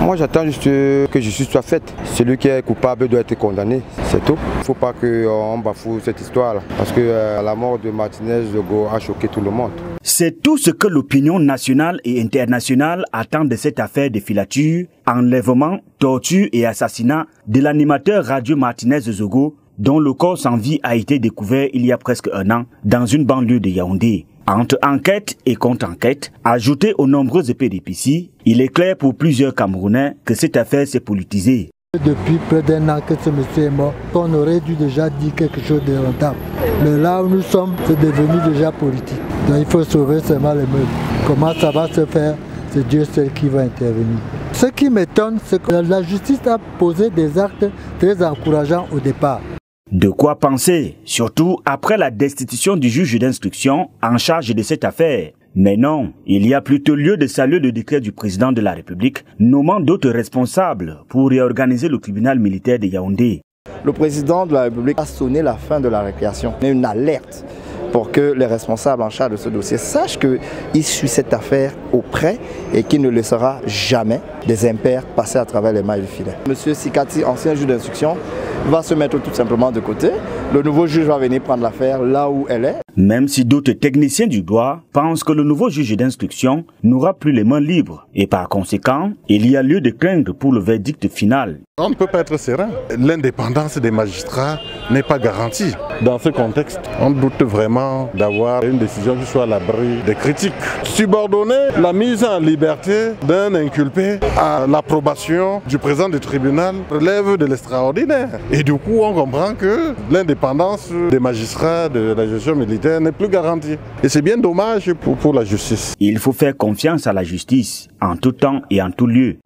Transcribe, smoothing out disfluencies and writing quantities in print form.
Moi j'attends juste que justice soit faite. Celui qui est coupable doit être condamné, c'est tout. Il ne faut pas qu'on bafoue cette histoire-là. Parce que la mort de Martinez Zogo a choqué tout le monde. C'est tout ce que l'opinion nationale et internationale attend de cette affaire de filature, enlèvement, torture et assassinat de l'animateur radio Martinez Zogo, dont le corps sans vie a été découvert il y a presque un an dans une banlieue de Yaoundé. Entre enquête et contre-enquête, ajouté aux nombreuses péripéties, il est clair pour plusieurs Camerounais que cette affaire s'est politisée. Depuis près d'un an que ce monsieur est mort, on aurait dû déjà dire quelque chose de rentable. Mais là où nous sommes, c'est devenu déjà politique. Donc il faut sauver seulement les meubles. Comment ça va se faire? C'est Dieu seul qui va intervenir. Ce qui m'étonne, c'est que la justice a posé des actes très encourageants au départ. De quoi penser, surtout après la destitution du juge d'instruction en charge de cette affaire. Mais non, il y a plutôt lieu de saluer le décret du président de la République nommant d'autres responsables pour réorganiser le tribunal militaire de Yaoundé. Le président de la République a sonné la fin de la récréation, une alerte pour que les responsables en charge de ce dossier sachent qu'il suit cette affaire au près et qu'il ne laissera jamais des impairs passer à travers les mailles du filet. Monsieur Sikati, ancien juge d'instruction, va se mettre tout simplement de côté. Le nouveau juge va venir prendre l'affaire là où elle est. Même si d'autres techniciens du droit pensent que le nouveau juge d'instruction n'aura plus les mains libres et par conséquent, il y a lieu de craindre pour le verdict final. On ne peut pas être serein. L'indépendance des magistrats n'est pas garantie. Dans ce contexte, on doute vraiment d'avoir une décision qui soit à l'abri des critiques. Subordonner la mise en liberté d'un inculpé à l'approbation du président du tribunal relève de l'extraordinaire. Et du coup, on comprend que l'indépendance des magistrats de la gestion militaire n'est plus garantie. Et c'est bien dommage pour la justice. Il faut faire confiance à la justice en tout temps et en tout lieu.